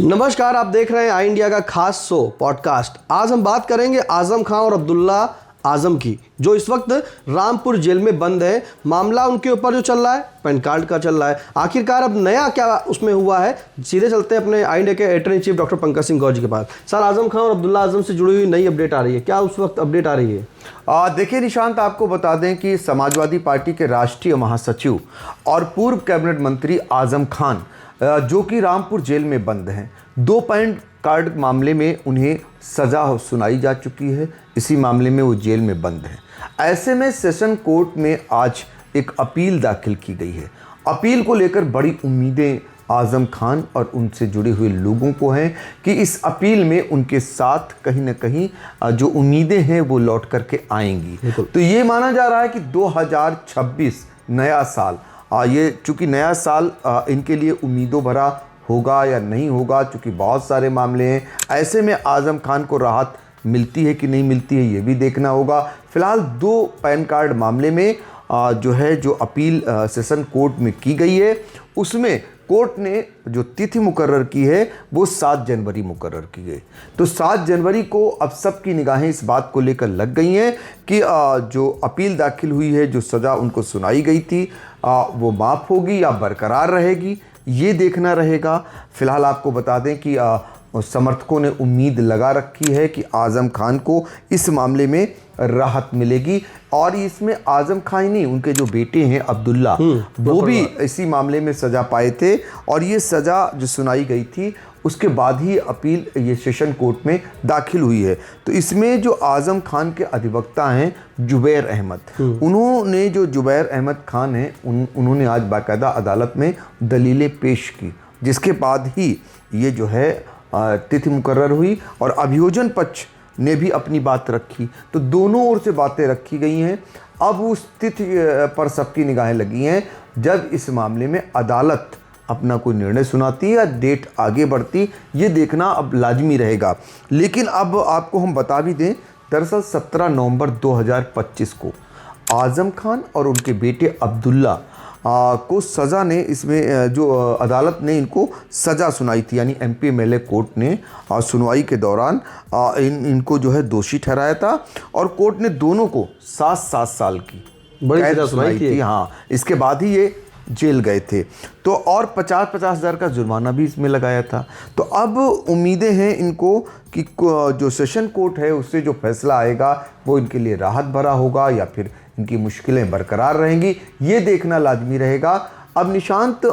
नमस्कार, आप देख रहे हैं आई इंडिया का खास शो पॉडकास्ट। आज हम बात करेंगे आजम खान और अब्दुल्ला आजम की, जो इस वक्त रामपुर जेल में बंद है। मामला उनके ऊपर जो चल रहा है पैन कार्ड का चल रहा है। आखिरकार अब नया क्या उसमें हुआ है, सीधे चलते हैं अपने आई इंडिया के editor in chief doctor Pankaj Singh Gaur ji के पास। सर, आजम खान और अब्दुल्ला आजम से जुड़ी हुई नई अपडेट आ रही है, क्या उस वक्त अपडेट आ रही है? देखिए निशांत, आपको बता दें कि समाजवादी पार्टी के राष्ट्रीय महासचिव और पूर्व कैबिनेट मंत्री आजम खान, जो कि रामपुर जेल में बंद हैं, 2 पैन कार्ड मामले में उन्हें सज़ा सुनाई जा चुकी है। इसी मामले में वो जेल में बंद हैं। ऐसे में सेशन कोर्ट में आज एक अपील दाखिल की गई है। अपील को लेकर बड़ी उम्मीदें आजम खान और उनसे जुड़े हुए लोगों को हैं कि इस अपील में उनके साथ कहीं ना कहीं जो उम्मीदें हैं वो लौट करके आएंगी। तो ये माना जा रहा है कि 2026 नया साल, ये चूँकि नया साल इनके लिए उम्मीदों भरा होगा या नहीं होगा, चूँकि बहुत सारे मामले हैं। ऐसे में आजम खान को राहत मिलती है कि नहीं मिलती है, ये भी देखना होगा। फिलहाल 2 पैन कार्ड मामले में जो अपील सेशन कोर्ट में की गई है, उसमें कोर्ट ने जो तिथि मुकर्रर की है वो 7 जनवरी मुकर्रर की है। तो 7 जनवरी को अब सबकी निगाहें इस बात को लेकर लग गई हैं कि जो अपील दाखिल हुई है, जो सज़ा उनको सुनाई गई थी, वो माफ़ होगी या बरकरार रहेगी, ये देखना रहेगा। फ़िलहाल आपको बता दें कि समर्थकों ने उम्मीद लगा रखी है कि आज़म खान को इस मामले में राहत मिलेगी। और इसमें आज़म खान ही नहीं, उनके जो बेटे हैं अब्दुल्ला, वो भी इसी मामले में सज़ा पाए थे। और ये सज़ा जो सुनाई गई थी उसके बाद ही अपील ये सेशन कोर्ट में दाखिल हुई है। तो इसमें जो आज़म खान के अधिवक्ता हैं जुबैर अहमद, उन्होंने जो जुबैर अहमद खान हैं उन्होंने आज बाकायदा अदालत में दलीलें पेश की, जिसके बाद ही ये जो है तिथि मुकर्रर हुई और अभियोजन पक्ष ने भी अपनी बात रखी। तो दोनों ओर से बातें रखी गई हैं। अब उस तिथि पर सबकी निगाहें लगी हैं जब इस मामले में अदालत अपना कोई निर्णय सुनाती है या डेट आगे बढ़ती, ये देखना अब लाजमी रहेगा। लेकिन अब आपको हम बता भी दें, दरअसल 17 नवंबर 2025 को आज़म खान और उनके बेटे अब्दुल्ला को सज़ा ने, इसमें जो अदालत ने इनको सज़ा सुनाई थी, यानी MPMLA कोर्ट ने सुनवाई के दौरान इनको जो है दोषी ठहराया था। और कोर्ट ने दोनों को 7-7 साल की बड़ी सज़ा सुनाई थी। हाँ, इसके बाद ही ये जेल गए थे। तो और 50-50 हज़ार का जुर्माना भी इसमें लगाया था। तो अब उम्मीदें हैं इनको कि जो सेशन कोर्ट है उससे जो फैसला आएगा वो इनके लिए राहत भरा होगा या फिर इनकी मुश्किलें बरकरार रहेंगी, ये देखना लाजमी रहेगा। अब निशांत,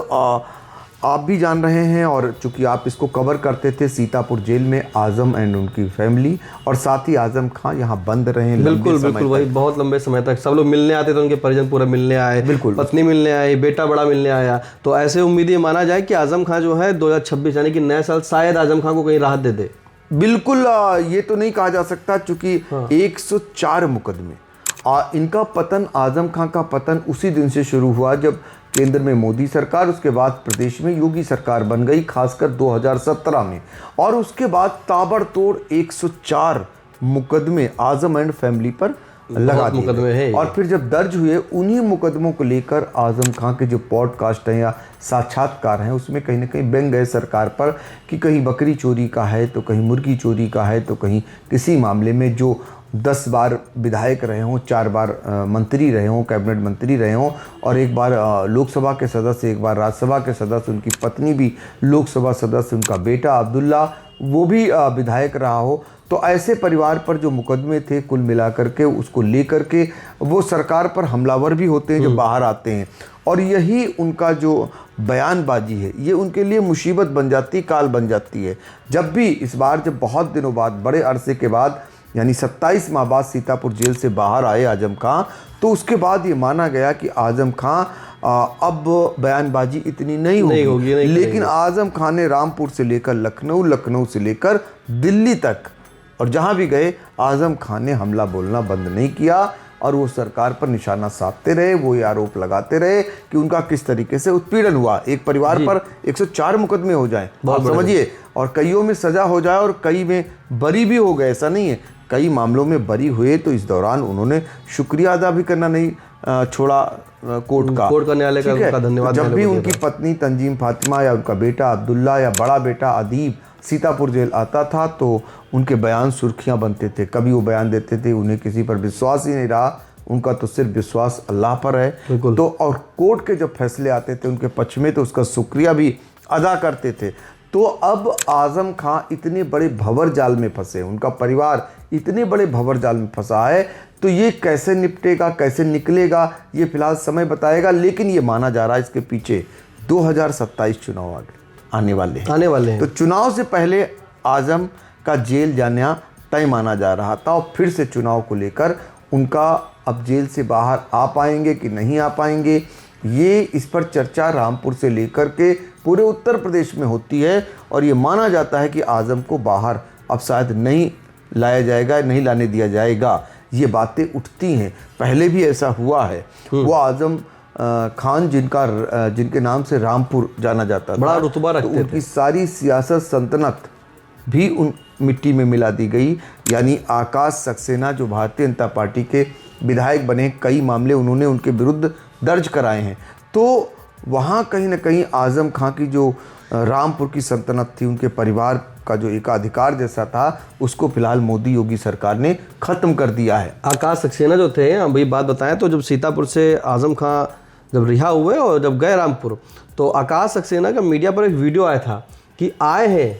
आप भी जान रहे हैं, और चूँकि आप इसको कवर करते थे, सीतापुर जेल में आज़म एंड उनकी फैमिली और साथ ही आज़म खान यहाँ बंद रहे। बिल्कुल वही, बहुत लंबे समय तक सब लोग मिलने आते थे, उनके परिजन पूरा मिलने आए, बिल्कुल पत्नी मिलने आई, बेटा बड़ा मिलने आया। तो ऐसे उम्मीद ये माना जाए कि आज़म खान जो है 2026 यानी कि नया साल शायद आज़म खान को कहीं राहत दे दे। बिल्कुल, ये तो नहीं कहा जा सकता, चूँकि 104 मुकदमे, इनका पतन, आज़म खान का पतन उसी दिन से शुरू हुआ जब केंद्र में मोदी सरकार, उसके बाद प्रदेश में योगी सरकार बन गई, खासकर 2017 में। और उसके बाद ताबड़तोड़ 104 मुकदमे आज़म एंड फैमिली पर लगा दिए। और फिर जब दर्ज हुए, उन्हीं मुकदमों को लेकर आज़म खान के जो पॉडकास्ट हैं या साक्षात्कार हैं, उसमें कहीं ना कहीं व्यंग है सरकार पर कि कहीं बकरी चोरी का है, तो कहीं मुर्गी चोरी का है, तो कहीं किसी मामले में जो 10 बार विधायक रहे हों, 4 बार मंत्री रहे हों, कैबिनेट मंत्री रहे हों, और 1 बार लोकसभा के सदस्य, 1 बार राज्यसभा के सदस्य, उनकी पत्नी भी लोकसभा सदस्य, उनका बेटा अब्दुल्ला वो भी विधायक रहा हो। तो ऐसे परिवार पर जो मुकदमे थे, कुल मिलाकर के उसको लेकर के वो सरकार पर हमलावर भी होते हैं जब बाहर आते हैं। और यही उनका जो बयानबाजी है, ये उनके लिए मुसीबत बन जाती, काल बन जाती है। जब भी इस बार जब बहुत दिनों बाद, बड़े अरसे के बाद, यानी 27 माह बाद सीतापुर जेल से बाहर आए आज़म खान, तो उसके बाद ये माना गया कि आज़म खान अब बयानबाजी इतनी नहीं होगी। लेकिन आज़म खान ने रामपुर से लेकर लखनऊ, लखनऊ से लेकर दिल्ली तक, और जहाँ भी गए आज़म खान ने हमला बोलना बंद नहीं किया। और वो सरकार पर निशाना साधते रहे, वो ये आरोप लगाते रहे कि उनका किस तरीके से उत्पीड़न हुआ। एक परिवार पर 104 मुकदमे हो जाएं, आप समझिए, और कईयों में सज़ा हो जाए और कई में बरी भी हो गए, ऐसा नहीं है, कई मामलों में बरी हुए। तो इस दौरान उन्होंने शुक्रिया अदा भी करना नहीं छोड़ा कोर्ट का न्यायालय का ठीक है? उनका धन्यवाद जब न्यायालय भी को उनकी पत्नी तंजीम फातिमा या उनका बेटा अब्दुल्ला या बड़ा बेटा अदीब सीतापुर जेल आता था तो उनके बयान सुर्खियां बनते थे। कभी वो बयान देते थे उन्हें किसी पर विश्वास ही नहीं रहा, उनका तो सिर्फ विश्वास अल्लाह पर है। तो और कोर्ट के जब फैसले आते थे उनके पक्ष में तो उसका शुक्रिया भी अदा करते थे। तो अब आज़म खां इतने बड़े भंवर जाल में फंसे, उनका परिवार इतने बड़े भंवर जाल में फंसा है, तो ये कैसे निपटेगा, कैसे निकलेगा, ये फिलहाल समय बताएगा। लेकिन ये माना जा रहा है इसके पीछे 2027 चुनाव आने वाले हैं। तो चुनाव से पहले आज़म का जेल जाना तय माना जा रहा था और फिर से चुनाव को लेकर उनका अब जेल से बाहर आ पाएंगे कि नहीं आ पाएंगे, ये इस पर चर्चा रामपुर से लेकर के पूरे उत्तर प्रदेश में होती है। और ये माना जाता है कि आज़म को बाहर अब शायद नहीं लाया जाएगा, नहीं लाने दिया जाएगा, ये बातें उठती हैं। पहले भी ऐसा हुआ है। वो आज़म खान जिनके नाम से रामपुर जाना जाता था, बड़ा रुतबा रखते थे। उनकी सारी सियासत सल्तनत भी उन मिट्टी में मिला दी गई। यानी आकाश सक्सेना जो भारतीय जनता पार्टी के विधायक बने, कई मामले उन्होंने उनके विरुद्ध दर्ज कराए हैं। तो वहाँ कहीं ना कहीं आज़म खां की जो रामपुर की सल्तनत थी, उनके परिवार का जो एकाधिकार जैसा था, उसको फिलहाल मोदी योगी सरकार ने ख़त्म कर दिया है। आकाश सक्सेना जो थे, अभी बात बताएं तो जब सीतापुर से आज़म खां जब रिहा हुए और जब गए रामपुर, तो आकाश सक्सेना का मीडिया पर एक वीडियो आया था कि आए हैं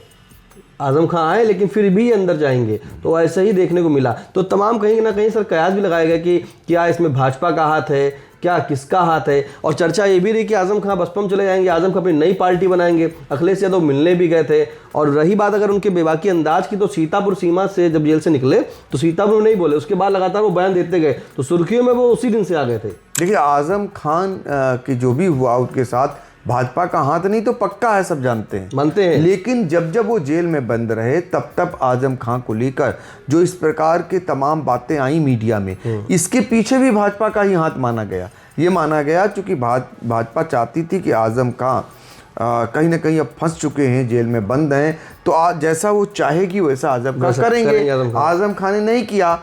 आज़म खां आए लेकिन फिर भी अंदर जाएंगे, तो ऐसे ही देखने को मिला। तो तमाम कहीं ना कहीं सर कयास भी लगाए गए कि क्या इसमें भाजपा का हाथ है, क्या किसका हाथ है। और चर्चा ये भी रही कि आज़म खां बसपा में चले जाएंगे, आज़म खां अपनी नई पार्टी बनाएंगे। अखिलेश यादव मिलने भी गए थे। और रही बात अगर उनके बेबाकी अंदाज की, तो सीतापुर सीमा से जब जेल से निकले तो सीतापुर में नहीं बोले, उसके बाद लगातार वो बयान देते गए, तो सुर्खियों में वो उसी दिन से आ गए थे। देखिए, आज़म खान की जो भी हुआ उनके साथ भाजपा का हाथ नहीं तो पक्का है, सब जानते हैं, मानते हैं। लेकिन जब जब वो जेल में बंद रहे तब आज़म खान को लेकर जो इस प्रकार के तमाम बातें आई मीडिया में, इसके पीछे भी भाजपा का ही हाथ माना गया। ये माना गया क्योंकि भाजपा चाहती थी कि आज़म खान कहीं ना कहीं अब फंस चुके हैं, जेल में बंद हैं, तो जैसा वो चाहेगी वैसा आज़म खान करेंगे। आज़म खान ने नहीं किया।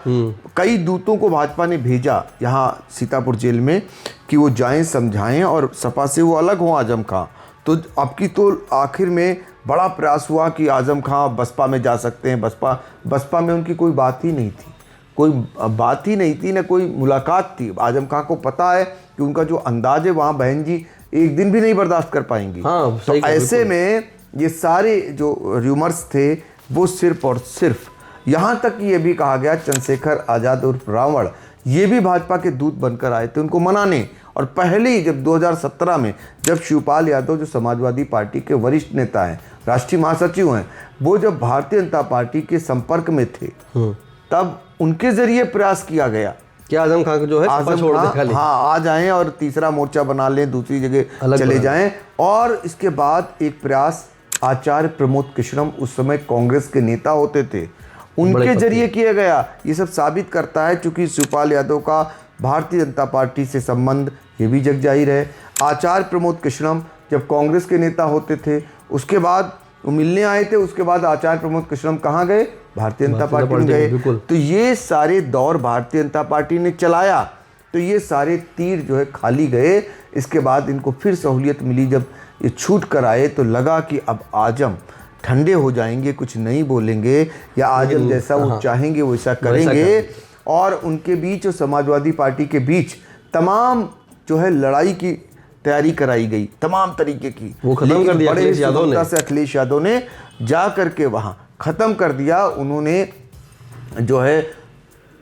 कई दूतों को भाजपा ने भेजा यहाँ सीतापुर जेल में कि वो जाएं, समझाएं और सपा से वो अलग हों आज़म खान। तो अब की तो आखिर में बड़ा प्रयास हुआ कि आज़म खान बसपा में जा सकते हैं। बसपा में उनकी कोई बात ही नहीं थी, कोई बात ही नहीं थी, ना कोई मुलाकात थी। आज़म खान को पता है कि उनका जो अंदाज है वहाँ बहन जी एक दिन भी नहीं बर्दाश्त कर पाएंगी। हाँ, तो ऐसे में ये सारे जो र्यूमर्स थे वो सिर्फ और सिर्फ, यहाँ तक कि ये भी कहा गया चंद्रशेखर आज़ाद उर्फ रावण ये भी भाजपा के दूत बनकर आए थे उनको मनाने। और पहले ही जब 2017 में जब शिवपाल यादव जो समाजवादी पार्टी के वरिष्ठ नेता हैं, राष्ट्रीय महासचिव हैं, वो जब भारतीय जनता पार्टी के संपर्क में थे, तब उनके जरिए प्रयास किया गया कि आज़म खान को जो है आज़म खान आ जाएं और तीसरा मोर्चा बना लें, दूसरी जगह चले जाएं। और इसके बाद एक प्रयास आचार्य प्रमोद कृष्णम, उस समय कांग्रेस के नेता होते थे, उनके जरिए किया गया। ये सब साबित करता है चूंकि शिवपाल यादव का भारतीय जनता पार्टी से संबंध ये भी जग जाहिर है। आचार्य प्रमोद कृष्णम जब कांग्रेस के नेता होते थे, उसके बाद वो मिलने आए थे, उसके बाद आचार्य प्रमोद कृष्णम कहाँ गए, भारतीय जनता पार्टी में गए। तो ये सारे दौर भारतीय जनता पार्टी ने चलाया, तो ये सारे तीर जो है खाली गए। इसके बाद इनको फिर सहूलियत मिली, जब ये छूट कर आए तो लगा कि अब आज़म ठंडे हो जाएंगे, कुछ नहीं बोलेंगे, या आज़म जैसा वो चाहेंगे वैसा करेंगे। और उनके बीच और समाजवादी पार्टी के बीच तमाम जो है लड़ाई की तैयारी कराई गई, तमाम तरीके की। वो खत्म कर दिया अखिलेश यादव ने। अखिलेश यादव ने जा करके वहाँ ख़त्म कर दिया। उन्होंने जो है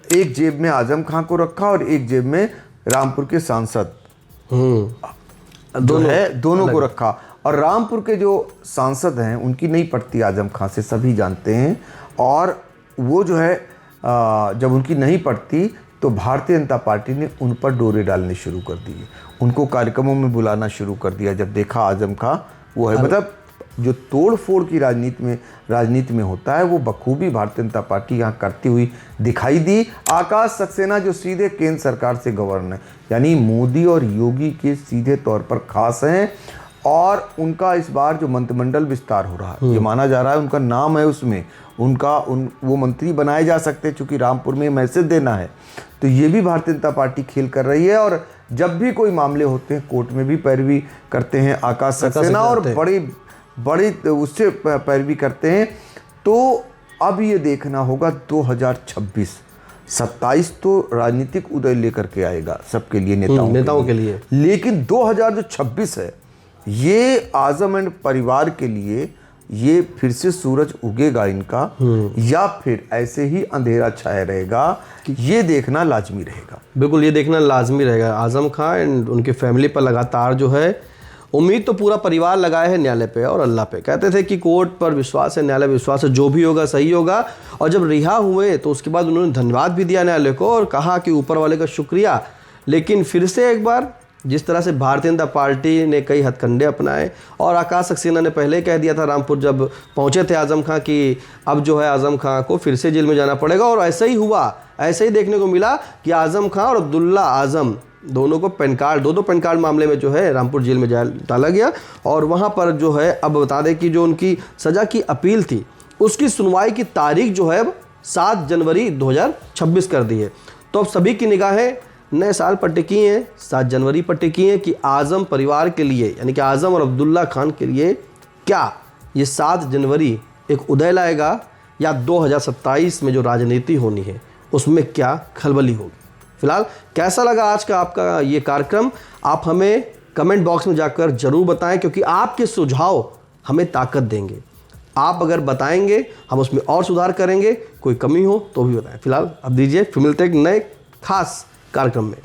एक जेब में आज़म खान को रखा और एक जेब में रामपुर के सांसद दोनों को रखा। और रामपुर के जो सांसद हैं उनकी नहीं पड़ती आज़म खान से, सभी जानते हैं। और वो जो है जब उनकी नहीं पड़ती तो भारतीय जनता पार्टी ने उन पर डोरे डालने शुरू कर दिए, उनको कार्यक्रमों में बुलाना शुरू कर दिया। जब देखा आज़म खान वो है, मतलब जो तोड़ फोड़ की राजनीति में होता है वो बखूबी भारतीय जनता पार्टी यहाँ करती हुई दिखाई दी। आकाश सक्सेना जो सीधे केंद्र सरकार से गवर्नर, यानी मोदी और योगी के सीधे तौर पर खास हैं। और उनका इस बार जो मंत्रिमंडल विस्तार हो रहा है, ये माना जा रहा है उनका नाम है उसमें, वो मंत्री बनाए जा सकते हैं, चूँकि रामपुर में मैसेज देना है। तो ये भी भारतीय जनता पार्टी खेल कर रही है। और जब भी कोई मामले होते हैं कोर्ट में भी पैरवी करते हैं आकाश सक्सेना और बड़ी उससे पैरवी करते हैं। तो अब ये देखना होगा 2026-27 तो राजनीतिक उदय लेकर के आएगा सबके लिए, नेताओं के लिए। लेकिन 2026 है, ये आजम एंड परिवार के लिए ये फिर से सूरज उगेगा इनका या फिर ऐसे ही अंधेरा छाया रहेगा, ये देखना लाजमी रहेगा। बिल्कुल, ये देखना लाजमी रहेगा। आजम खान एंड उनके फैमिली पर लगातार जो है उम्मीद तो पूरा परिवार लगाए है न्यायालय पे और अल्लाह पे। कहते थे कि कोर्ट पर विश्वास है, न्यायालय विश्वास है, जो भी होगा सही होगा। और जब रिहा हुए तो उसके बाद उन्होंने धन्यवाद भी दिया न्यायालय को और कहा कि ऊपर वाले का शुक्रिया। लेकिन फिर से एक बार जिस तरह से भारतीय जनता पार्टी ने कई हथकंडे अपनाए और आकाश सक्सेना ने पहले कह दिया था रामपुर जब पहुंचे थे आजम खां कि अब जो है आजम खां को फिर से जेल में जाना पड़ेगा। और ऐसा ही हुआ, ऐसे ही देखने को मिला कि आजम खां और अब्दुल्ला आजम दोनों को पैन कार्ड, दो पैन कार्ड मामले में जो है रामपुर जेल में डाला गया। और वहाँ पर जो है अब बता दें कि जो उनकी सज़ा की अपील थी उसकी सुनवाई की तारीख जो है अब 7 जनवरी 2026 कर दी है। तो अब सभी की निगाहें नए साल पर टिकी हैं, 7 जनवरी पर टिकी हैं कि आजम परिवार के लिए यानी कि आजम और अब्दुल्ला खान के लिए क्या ये 7 जनवरी एक उदय लाएगा या 2027 में जो राजनीति होनी है उसमें क्या खलबली होगी। फिलहाल कैसा लगा आज का आपका ये कार्यक्रम, आप हमें कमेंट बॉक्स में जाकर ज़रूर बताएं, क्योंकि आपके सुझाव हमें ताकत देंगे। आप अगर बताएंगे हम उसमें और सुधार करेंगे, कोई कमी हो तो भी बताएं। फिलहाल अब दीजिए, फिर मिलते हैं एक नए खास कार्यक्रम में।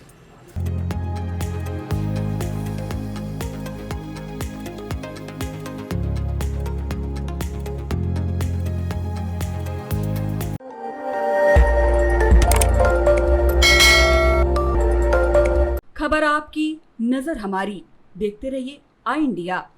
खबर आपकी, नजर हमारी। देखते रहिए आई इंडिया।